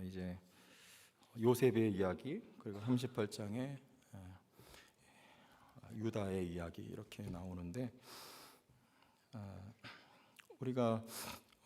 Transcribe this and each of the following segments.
이제 요셉의 이야기, 그리고 38장에 유다의 이야기 이렇게 나오는데, 우리가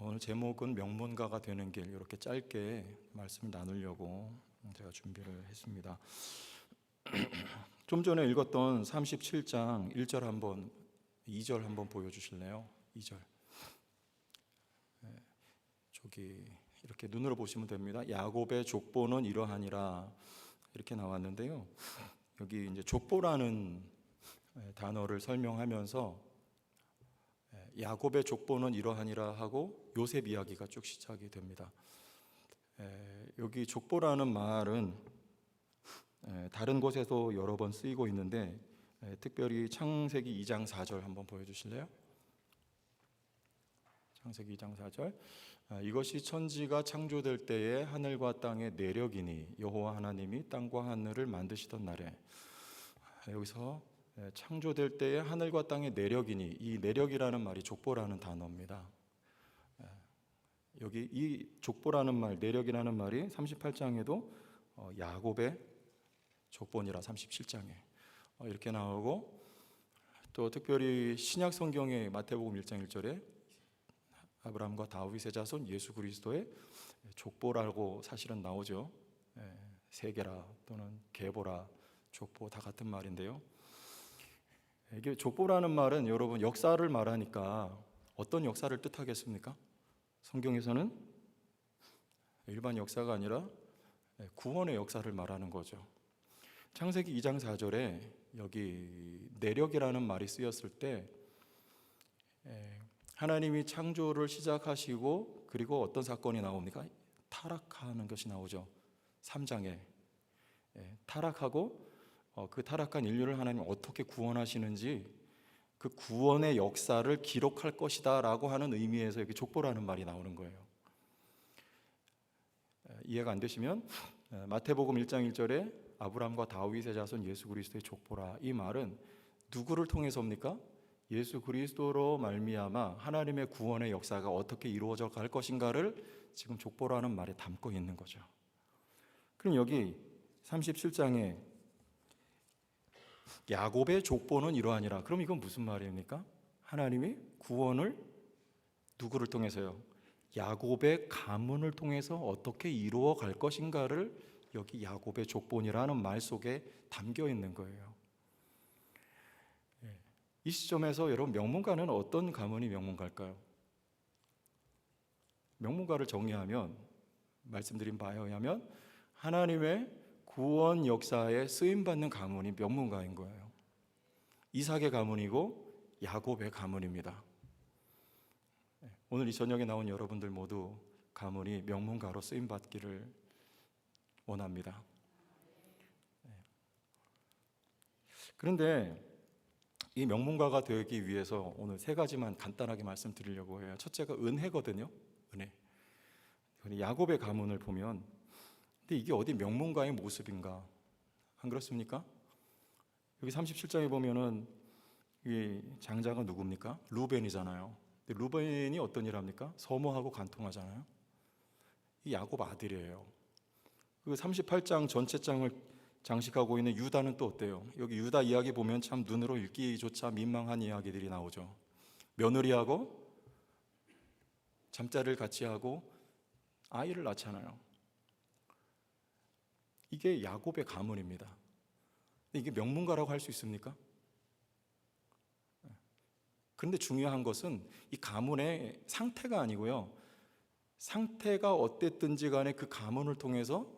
오늘 제목은 명문가가 되는 길, 이렇게 짧게 말씀을 나누려고 제가 준비를 했습니다. 좀 전에 읽었던 37장 1절 한번, 2절 한번 보여주실래요? 2절. 저기 이렇게 눈으로 보시면 됩니다. 야곱의 족보는 이러하니라 이렇게 나왔는데요. 여기 이제 족보라는 단어를 설명하면서 야곱의 족보는 이러하니라 하고 요셉 이야기가 쭉 시작이 됩니다. 여기 족보라는 말은 다른 곳에도 여러 번 쓰이고 있는데, 특별히 창세기 2장 4절 한번 보여주실래요? 창세기 2장 4절. 이것이 천지가 창조될 때에 하늘과 땅의 내력이니 여호와 하나님이 땅과 하늘을 만드시던 날에. 여기서 창조될 때에 하늘과 땅의 내력이니, 이 내력이라는 말이 족보라는 단어입니다. 여기 이 족보라는 말, 내력이라는 말이 38장에도 야곱의 족본이라 37장에 이렇게 나오고, 또 특별히 신약 성경의 마태복음 1장 1절에 아브라함과 다윗의 자손 예수 그리스도의 족보라고 사실은 나오죠. 세계라 또는 계보라, 족보 다 같은 말인데요. 이게 족보라는 말은 여러분 역사를 말하니까 어떤 역사를 뜻하겠습니까? 성경에서는 일반 역사가 아니라 구원의 역사를 말하는 거죠. 창세기 2장 4절에 여기 내력이라는 말이 쓰였을 때 하나님이 창조를 시작하시고, 그리고 어떤 사건이 나옵니까? 타락하는 것이 나오죠. 3장에 타락하고 그 타락한 인류를 하나님 어떻게 구원하시는지, 그 구원의 역사를 기록할 것이다 라고 하는 의미에서 여기 족보라는 말이 나오는 거예요. 이해가 안 되시면 마태복음 1장 1절에 아브라함과 다윗의 자손 예수 그리스도의 족보라, 이 말은 누구를 통해서입니까? 예수 그리스도로 말미암아 하나님의 구원의 역사가 어떻게 이루어져 갈 것인가를 지금 족보라는 말에 담고 있는 거죠. 그럼 여기 37장에 야곱의 족보는 이러하니라, 그럼 이건 무슨 말입니까? 하나님이 구원을 누구를 통해서요? 야곱의 가문을 통해서 어떻게 이루어 갈 것인가를 여기 야곱의 족본이라는 말 속에 담겨 있는 거예요. 이 시점에서 여러분, 명문가는 어떤 가문이 명문가일까요? 명문가를 정의하면, 말씀드린 바에 의하면 하나님의 구원 역사에 쓰임받는 가문이 명문가인 거예요. 이삭의 가문이고 야곱의 가문입니다. 오늘 이 저녁에 나온 여러분들 모두 가문이 명문가로 쓰임받기를 원합니다. 그런데 이 명문가가 되기 위해서 오늘 세 가지만 간단하게 말씀드리려고 해요. 첫째가 은혜거든요. 은혜. 야곱의 가문을 보면, 근데 이게 어디 명문가의 모습인가? 안 그렇습니까? 여기 37장에 보면은 이 장자가 누굽니까? 루벤이잖아요. 근데 루벤이 어떤 일 합니까? 서모하고 간통하잖아요. 이 야곱 아들이에요. 그 38장 전체 장을 장식하고 있는 유다는 또 어때요? 여기 유다 이야기 보면 참 눈으로 읽기조차 민망한 이야기들이 나오죠. 며느리하고 잠자리를 같이 하고 아이를 낳잖아요. 이게 야곱의 가문입니다. 이게 명문가라고 할 수 있습니까? 그런데 중요한 것은 이 가문의 상태가 아니고요, 상태가 어땠든지 간에 그 가문을 통해서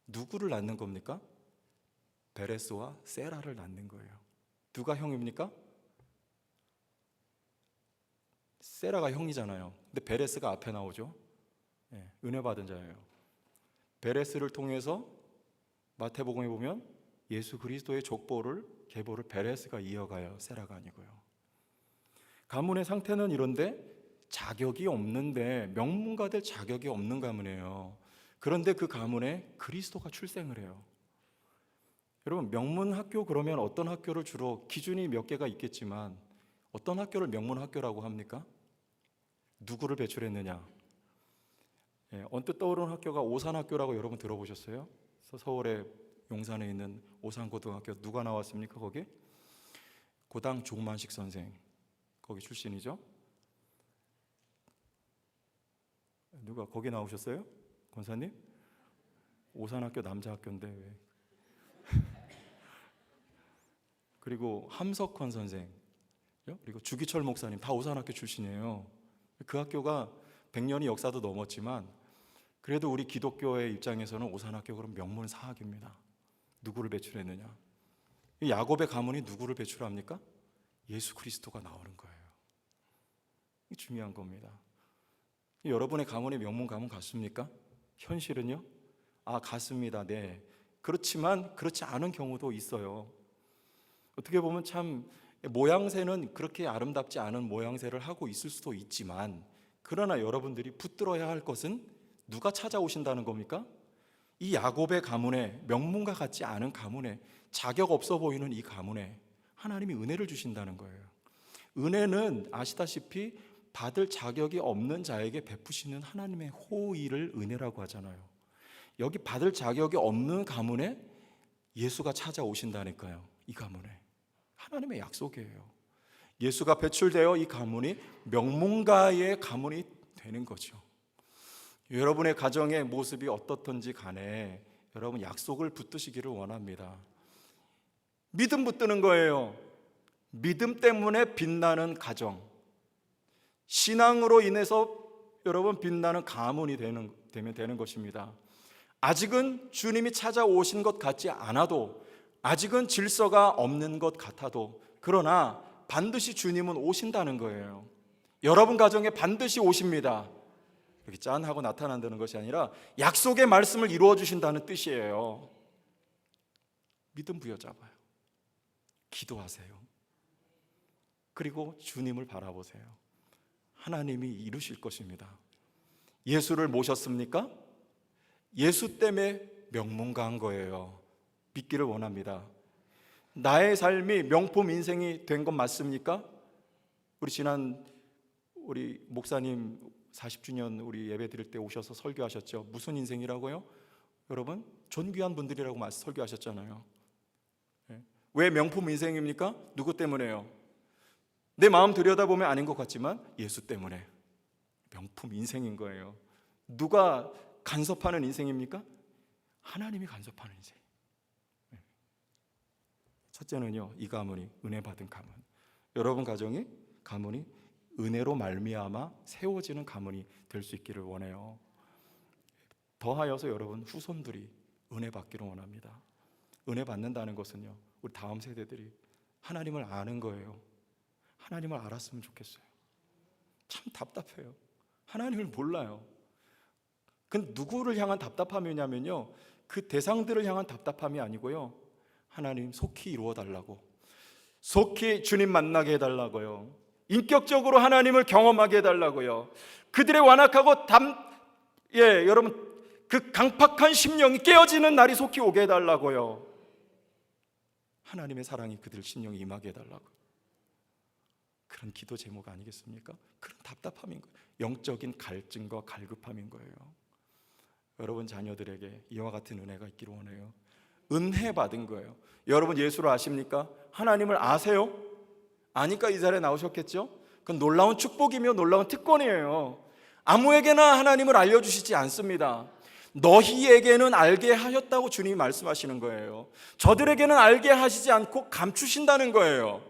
누구를 낳는 겁니까? 베레스와 세라를 낳는 거예요. 누가 형입니까? 세라가 형이잖아요. 근데 베레스가 앞에 나오죠. 은혜 받은 자예요. 베레스를 통해서 마태복음에 보면 예수 그리스도의 계보를 베레스가 이어가요. 세라가 아니고요. 가문의 상태는 이런데 자격이 없는데, 명문가 될 자격이 없는 가문이에요. 그런데 그 가문에 그리스도가 출생을 해요. 여러분, 명문학교 그러면 어떤 학교를 주로, 기준이 몇 개가 있겠지만 어떤 학교를 명문학교라고 합니까? 누구를 배출했느냐? 언뜻 떠오르는 학교가 오산학교라고 여러분 들어보셨어요? 서울의 용산에 있는 오산고등학교 누가 나왔습니까? 거기? 고당 조만식 선생 거기 출신이죠? 누가 거기 나오셨어요? 권사님? 오산학교 남자학교인데 왜? 그리고 함석헌 선생 그리고 주기철 목사님 다 오산학교 출신이에요. 그 학교가 100년이 역사도 넘었지만 그래도 우리 기독교의 입장에서는 오산학교 그럼 명문 사학입니다. 누구를 배출했느냐? 이 야곱의 가문이 누구를 배출합니까? 예수 그리스도가 나오는 거예요. 이게 중요한 겁니다. 여러분의 가문이 명문 가문 같습니까? 현실은요? 같습니다. 네. 그렇지만 그렇지 않은 경우도 있어요. 어떻게 보면 참 모양새는 그렇게 아름답지 않은 모양새를 하고 있을 수도 있지만 그러나 여러분들이 붙들어야 할 것은 누가 찾아오신다는 겁니까? 이 야곱의 가문에 명문가 같지 않은 가문에 자격 없어 보이는 이 가문에 하나님이 은혜를 주신다는 거예요. 은혜는 아시다시피 받을 자격이 없는 자에게 베푸시는 하나님의 호의를 은혜라고 하잖아요. 여기 받을 자격이 없는 가문에 예수가 찾아오신다니까요. 이 가문에 하나님의 약속이에요. 예수가 배출되어 이 가문이 명문가의 가문이 되는 거죠. 여러분의 가정의 모습이 어떻든지 간에 여러분 약속을 붙드시기를 원합니다. 믿음 붙드는 거예요. 믿음 때문에 빛나는 가정, 신앙으로 인해서 여러분 빛나는 가문이 되면 되는 것입니다. 아직은 주님이 찾아오신 것 같지 않아도, 아직은 질서가 없는 것 같아도, 그러나 반드시 주님은 오신다는 거예요. 여러분 가정에 반드시 오십니다. 이렇게 짠 하고 나타난다는 것이 아니라 약속의 말씀을 이루어 주신다는 뜻이에요. 믿음 부여잡아요. 기도하세요. 그리고 주님을 바라보세요. 하나님이 이루실 것입니다. 예수를 모셨습니까? 예수 때문에 명문가한 거예요. 믿기를 원합니다. 나의 삶이 명품 인생이 된 건 맞습니까? 우리 목사님 40주년 우리 예배 드릴 때 오셔서 설교하셨죠. 무슨 인생이라고요? 여러분 존귀한 분들이라고 설교하셨잖아요. 왜 명품 인생입니까? 누구 때문에요? 내 마음 들여다보면 아닌 것 같지만 예수 때문에 명품 인생인 거예요. 누가 간섭하는 인생입니까? 하나님이 간섭하는 인생. 첫째는요, 이 가문이 은혜 받은 가문. 여러분 가정이 가문이 은혜로 말미암아 세워지는 가문이 될 수 있기를 원해요. 더하여서 여러분 후손들이 은혜 받기를 원합니다. 은혜 받는다는 것은요, 우리 다음 세대들이 하나님을 아는 거예요. 하나님을 알았으면 좋겠어요. 참 답답해요. 하나님을 몰라요. 그 누구를 향한 답답함이냐면요, 그 대상들을 향한 답답함이 아니고요, 하나님 속히 이루어 달라고, 속히 주님 만나게 해달라고요, 인격적으로 하나님을 경험하게 해달라고요. 그들의 완악하고 여러분 그 강팍한 심령이 깨어지는 날이 속히 오게 해달라고요. 하나님의 사랑이 그들 심령에 임하게 해달라고. 그런 기도 제목 아니겠습니까? 그런 답답함인 거예요. 영적인 갈증과 갈급함인 거예요. 여러분 자녀들에게 이와 같은 은혜가 있기를 원해요. 은혜 받은 거예요. 여러분 예수를 아십니까? 하나님을 아세요? 아니까 이 자리에 나오셨겠죠? 그건 놀라운 축복이며 놀라운 특권이에요. 아무에게나 하나님을 알려주시지 않습니다. 너희에게는 알게 하셨다고 주님이 말씀하시는 거예요. 저들에게는 알게 하시지 않고 감추신다는 거예요.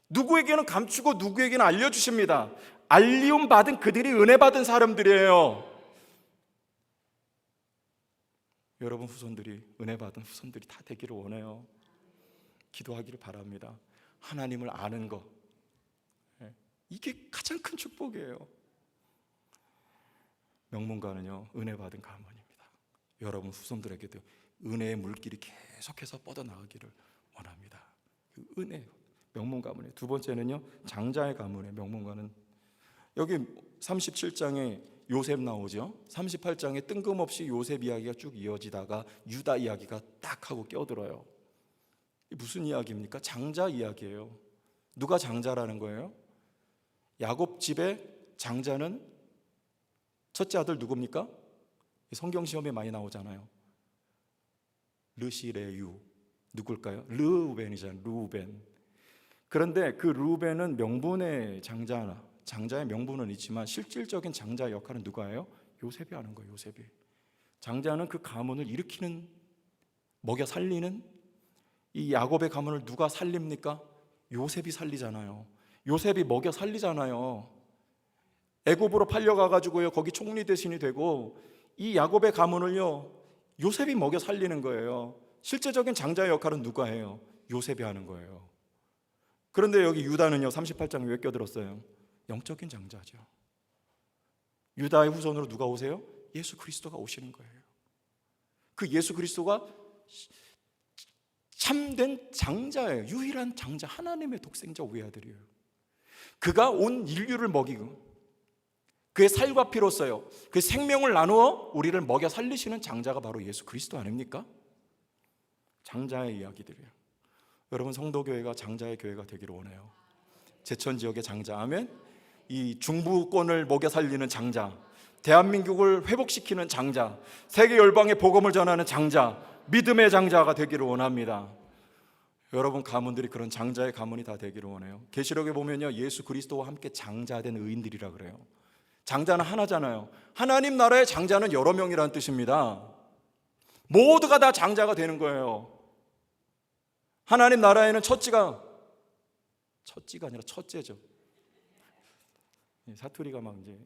누구에게는 감추고 누구에게는 알려주십니다. 알리움 받은 그들이 은혜 받은 사람들이에요. 여러분 후손들이 은혜 받은 후손들이 다 되기를 원해요. 기도하기를 바랍니다. 하나님을 아는 것, 이게 가장 큰 축복이에요. 명문가는요, 은혜 받은 가문입니다. 여러분 후손들에게도 은혜의 물길이 계속해서 뻗어나가기를 원합니다. 그 은혜, 명문 가문의 두 번째는요, 장자의 가문의 명문가는 여기 37장에 요셉 나오죠. 38장에 뜬금없이 요셉 이야기가 쭉 이어지다가 유다 이야기가 딱 하고 껴들어요. 무슨 이야기입니까? 장자 이야기예요. 누가 장자라는 거예요? 야곱 집의 장자는 첫째 아들 누굽니까? 성경 시험에 많이 나오잖아요. 르시레유 누굴까요? 르우벤이잖아요. 르우벤. 그런데 그 르우벤은 명분의 장자의 명분은 있지만 실질적인 장자의 역할은 누가 해요? 요셉이 하는 거예요. 요셉이. 장자는 그 가문을 일으키는, 먹여 살리는, 이 야곱의 가문을 누가 살립니까? 요셉이 살리잖아요. 요셉이 먹여 살리잖아요. 애굽으로 팔려가가지고요, 거기 총리 대신이 되고, 이 야곱의 가문을요, 요셉이 먹여 살리는 거예요. 실제적인 장자의 역할은 누가 해요? 요셉이 하는 거예요. 그런데 여기 유다는요, 38장에 왜 껴들었어요? 영적인 장자죠. 유다의 후손으로 누가 오세요? 예수 그리스도가 오시는 거예요. 그 예수 그리스도가 참된 장자예요. 유일한 장자, 하나님의 독생자 외아들이에요. 그가 온 인류를 먹이고 그의 살과 피로써요, 그 생명을 나누어 우리를 먹여 살리시는 장자가 바로 예수 그리스도 아닙니까? 장자의 이야기들이에요. 여러분, 성도교회가 장자의 교회가 되기를 원해요. 제천 지역의 장자, 아멘. 이 중부권을 먹여 살리는 장자, 대한민국을 회복시키는 장자, 세계 열방에 복음을 전하는 장자, 믿음의 장자가 되기를 원합니다. 여러분 가문들이 그런 장자의 가문이 다 되기를 원해요. 계시록에 보면요, 예수 그리스도와 함께 장자된 의인들이라 그래요. 장자는 하나잖아요. 하나님 나라의 장자는 여러 명이라는 뜻입니다. 모두가 다 장자가 되는 거예요. 하나님 나라에는 첫째가 아니라 첫째죠. 사투리가 막 이제,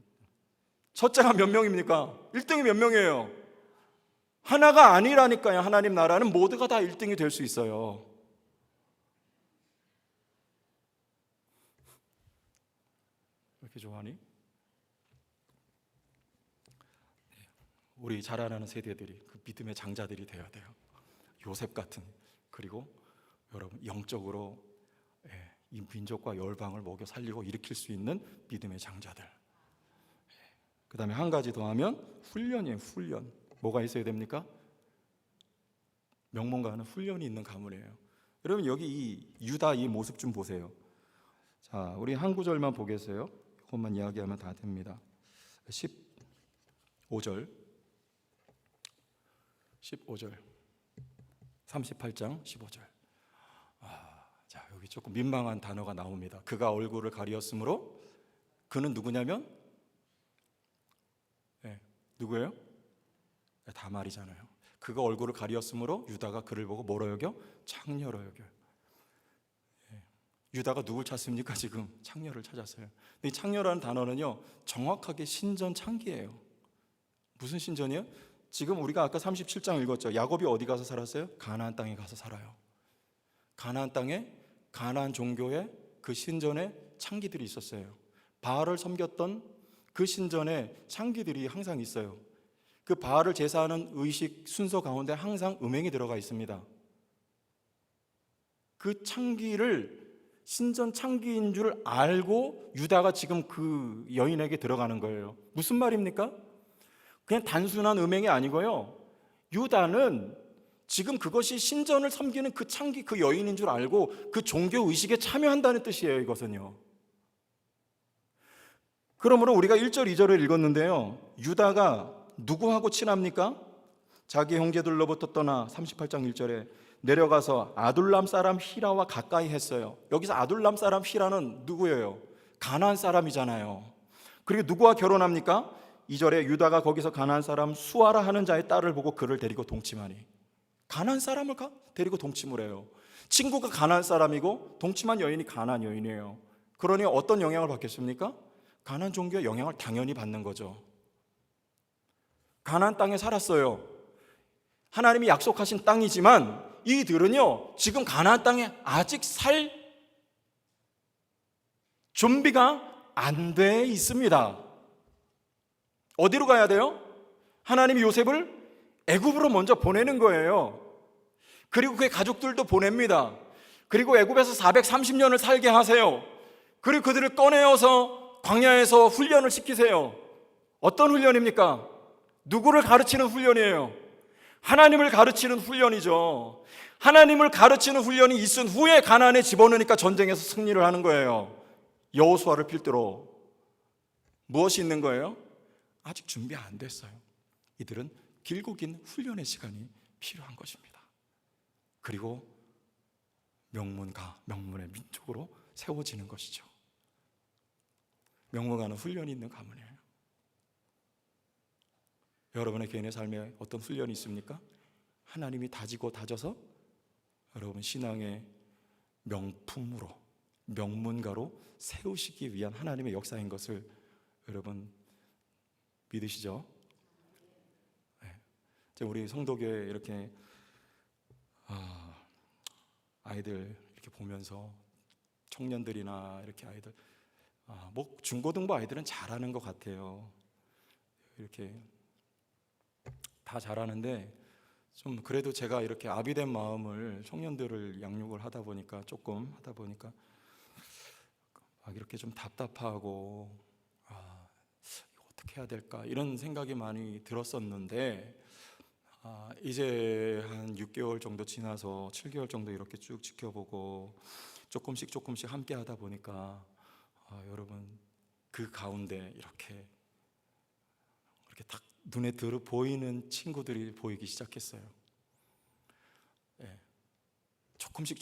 첫째가 몇 명입니까? 1등이 몇 명이에요? 하나가 아니라니까요. 하나님 나라는 모두가 다 1등이 될 수 있어요. 왜 이렇게 좋아하니? 우리 자라나는 세대들이 그 믿음의 장자들이 되어야 돼요. 요셉 같은, 그리고 여러분 영적으로 이 민족과 열방을 먹여 살리고 일으킬 수 있는 믿음의 장자들. 그 다음에 한 가지 더 하면 훈련이에요. 훈련. 뭐가 있어야 됩니까? 명문가는 훈련이 있는 가문이에요. 여러분 여기 이 유다 이 모습 좀 보세요. 자, 우리 한 구절만 보겠어요. 그것만 이야기하면 다 됩니다. 15절 38장 15절. 자, 여기 조금 민망한 단어가 나옵니다. 그가 얼굴을 가리었으므로, 그는 누구냐면 누구예요? 다말이잖아요. 그가 얼굴을 가리었으므로 유다가 그를 보고 뭐로 여겨? 창녀로 여겨요. 유다가 누굴 찾습니까? 지금 창녀를 찾았어요. 근데 이 창녀라는 단어는요, 정확하게 신전 창기예요. 무슨 신전이에요? 지금 우리가 아까 37장 읽었죠. 야곱이 어디 가서 살았어요? 가나안 땅에 가서 살아요. 가나안 땅에 가나안 종교의 그 신전에 창기들이 있었어요. 바알을 섬겼던 그 신전에 창기들이 항상 있어요. 그 바알을 제사하는 의식 순서 가운데 항상 음행이 들어가 있습니다. 그 창기를 신전 창기인 줄 알고 유다가 지금 그 여인에게 들어가는 거예요. 무슨 말입니까? 그냥 단순한 음행이 아니고요, 유다는 지금 그것이 신전을 섬기는 그 창기, 그 여인인 줄 알고 그 종교 의식에 참여한다는 뜻이에요. 이것은요. 그러므로 우리가 1절 2절을 읽었는데요, 유다가 누구하고 친합니까? 자기 형제들로부터 떠나 38장 1절에 내려가서 아둘람 사람 히라와 가까이 했어요. 여기서 아둘람 사람 히라는 누구예요? 가나안 사람이잖아요. 그리고 누구와 결혼합니까? 2절에 유다가 거기서 가나안 사람 수아라 하는 자의 딸을 보고 그를 데리고 동침하니. 가나안 사람을 데리고 동침을 해요. 친구가 가나안 사람이고 동침한 여인이 가나안 여인이에요. 그러니 어떤 영향을 받겠습니까? 가나안 종교의 영향을 당연히 받는 거죠. 가나안 땅에 살았어요. 하나님이 약속하신 땅이지만 이들은요, 지금 가나안 땅에 아직 살 준비가 안 돼 있습니다. 어디로 가야 돼요? 하나님이 요셉을 애굽으로 먼저 보내는 거예요. 그리고 그의 가족들도 보냅니다. 그리고 애굽에서 430년을 살게 하세요. 그리고 그들을 꺼내어서 광야에서 훈련을 시키세요. 어떤 훈련입니까? 누구를 가르치는 훈련이에요? 하나님을 가르치는 훈련이죠. 하나님을 가르치는 훈련이 있은 후에 가나안에 집어넣으니까 전쟁에서 승리를 하는 거예요. 여호수아를 필두로. 무엇이 있는 거예요? 아직 준비 안 됐어요. 이들은 길고 긴 훈련의 시간이 필요한 것입니다. 그리고 명문의 민족으로 세워지는 것이죠. 명문가는 훈련이 있는 가문이에요. 여러분의 개인의 삶에 어떤 훈련이 있습니까? 하나님이 다지고 다져서 여러분 신앙의 명품으로, 명문가로 세우시기 위한 하나님의 역사인 것을 여러분 믿으시죠? 네. 우리 성도교회 이렇게 아이들 이렇게 보면서 청년들이나 이렇게 아이들 뭐 중고등부 아이들은 잘하는 것 같아요. 이렇게 다 잘하는데 좀 그래도 제가 이렇게 아비된 마음을 청년들을 양육을 하다 보니까 막 이렇게 좀 답답하고 어떻게 해야 될까 이런 생각이 많이 들었었는데 이제 한 6개월 정도 지나서 7개월 정도 이렇게 쭉 지켜보고 조금씩 함께 하다 보니까 여러분 그 가운데 이렇게 딱 눈에 들어 보이는 친구들이 보이기 시작했어요. 예. 조금씩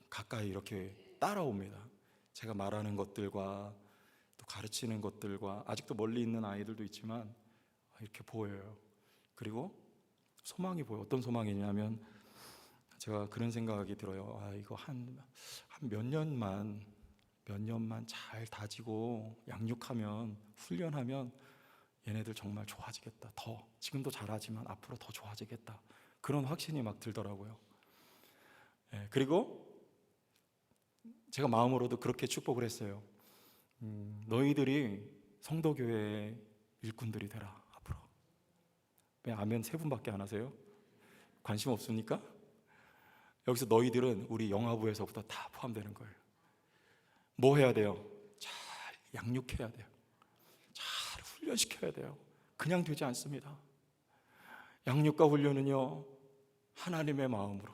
가까이 이렇게 따라옵니다. 제가 말하는 것들과 또 가르치는 것들과 아직도 멀리 있는 아이들도 있지만 이렇게 보여요. 그리고 소망이 보여요. 어떤 소망이냐면 제가 그런 생각이 들어요. 이거 한 몇 년만 잘 다지고 양육하면, 훈련하면 얘네들 정말 좋아지겠다. 지금도 잘하지만 앞으로 더 좋아지겠다. 그런 확신이 막 들더라고요. 그리고 제가 마음으로도 그렇게 축복을 했어요. 너희들이 성도교회의 일꾼들이 되라. 앞으로. 왜 아멘 3분밖에 안 하세요? 관심 없습니까? 여기서 너희들은 우리 영화부에서부터 다 포함되는 거예요. 뭐 해야 돼요? 잘 양육해야 돼요. 잘 훈련시켜야 돼요. 그냥 되지 않습니다. 양육과 훈련은요, 하나님의 마음으로.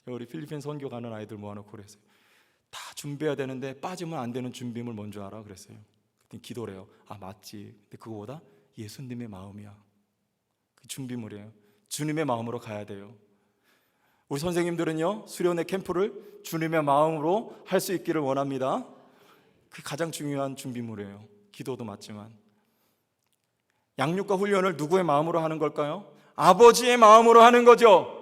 우리 필리핀 선교 가는 아이들 모아놓고 그랬어요. 다 준비해야 되는데 빠지면 안 되는 준비물 뭔지 알아? 그랬어요. 그랬더니 기도를 해요. 맞지. 근데 그거보다 예수님의 마음이야. 그 준비물이에요. 주님의 마음으로 가야 돼요. 우리 선생님들은요, 수련회 캠프를 주님의 마음으로 할 수 있기를 원합니다. 그게 가장 중요한 준비물이에요. 기도도 맞지만. 양육과 훈련을 누구의 마음으로 하는 걸까요? 아버지의 마음으로 하는 거죠.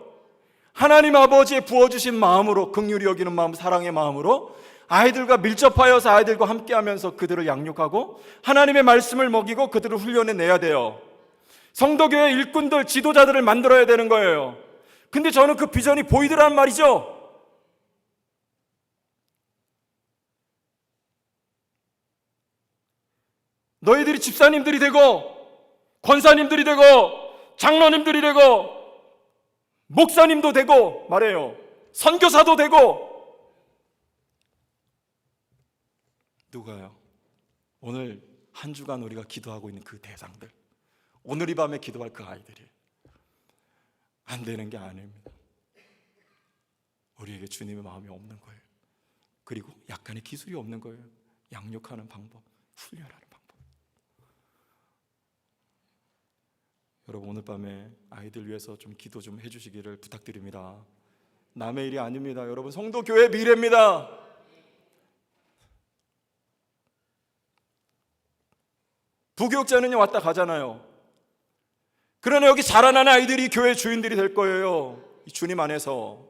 하나님 아버지의 부어주신 마음으로, 긍휼히 여기는 마음, 사랑의 마음으로 아이들과 밀접하여서 아이들과 함께하면서 그들을 양육하고 하나님의 말씀을 먹이고 그들을 훈련해내야 돼요. 성도교회 일꾼들, 지도자들을 만들어야 되는 거예요. 근데 저는 그 비전이 보이더란 말이죠. 너희들이 집사님들이 되고 권사님들이 되고 장로님들이 되고 목사님도 되고 말해요. 선교사도 되고. 누가요? 오늘 한 주간 우리가 기도하고 있는 그 대상들, 오늘 이 밤에 기도할 그 아이들이 안 되는 게 아닙니다. 우리에게 주님의 마음이 없는 거예요. 그리고 약간의 기술이 없는 거예요. 양육하는 방법, 훈련하는 방법. 여러분 오늘 밤에 아이들 위해서 좀 기도 좀 해주시기를 부탁드립니다. 남의 일이 아닙니다. 여러분 성도교회 미래입니다. 부교육자는 왔다 가잖아요. 그러나 여기 자라나는 아이들이 교회 주인들이 될 거예요. 주님 안에서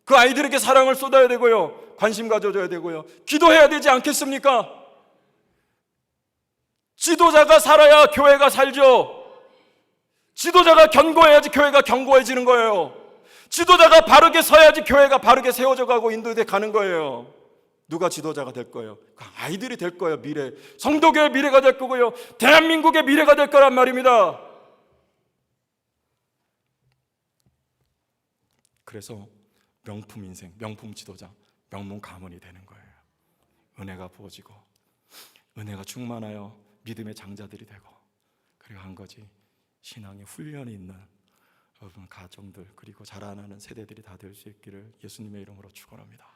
그 아이들에게 사랑을 쏟아야 되고요, 관심 가져줘야 되고요, 기도해야 되지 않겠습니까? 지도자가 살아야 교회가 살죠. 지도자가 견고해야지 교회가 견고해지는 거예요. 지도자가 바르게 서야지 교회가 바르게 세워져 가고 인도돼 가는 거예요. 누가 지도자가 될 거예요? 아이들이 될 거예요. 미래, 성도교의 미래가 될 거고요, 대한민국의 미래가 될 거란 말입니다. 그래서 명품 인생, 명품 지도자, 명문 가문이 되는 거예요. 은혜가 부어지고 은혜가 충만하여 믿음의 장자들이 되고, 그리고 한 가지 신앙의 훈련이 있는 여러분 가정들, 그리고 자라나는 세대들이 다 될 수 있기를 예수님의 이름으로 축원합니다.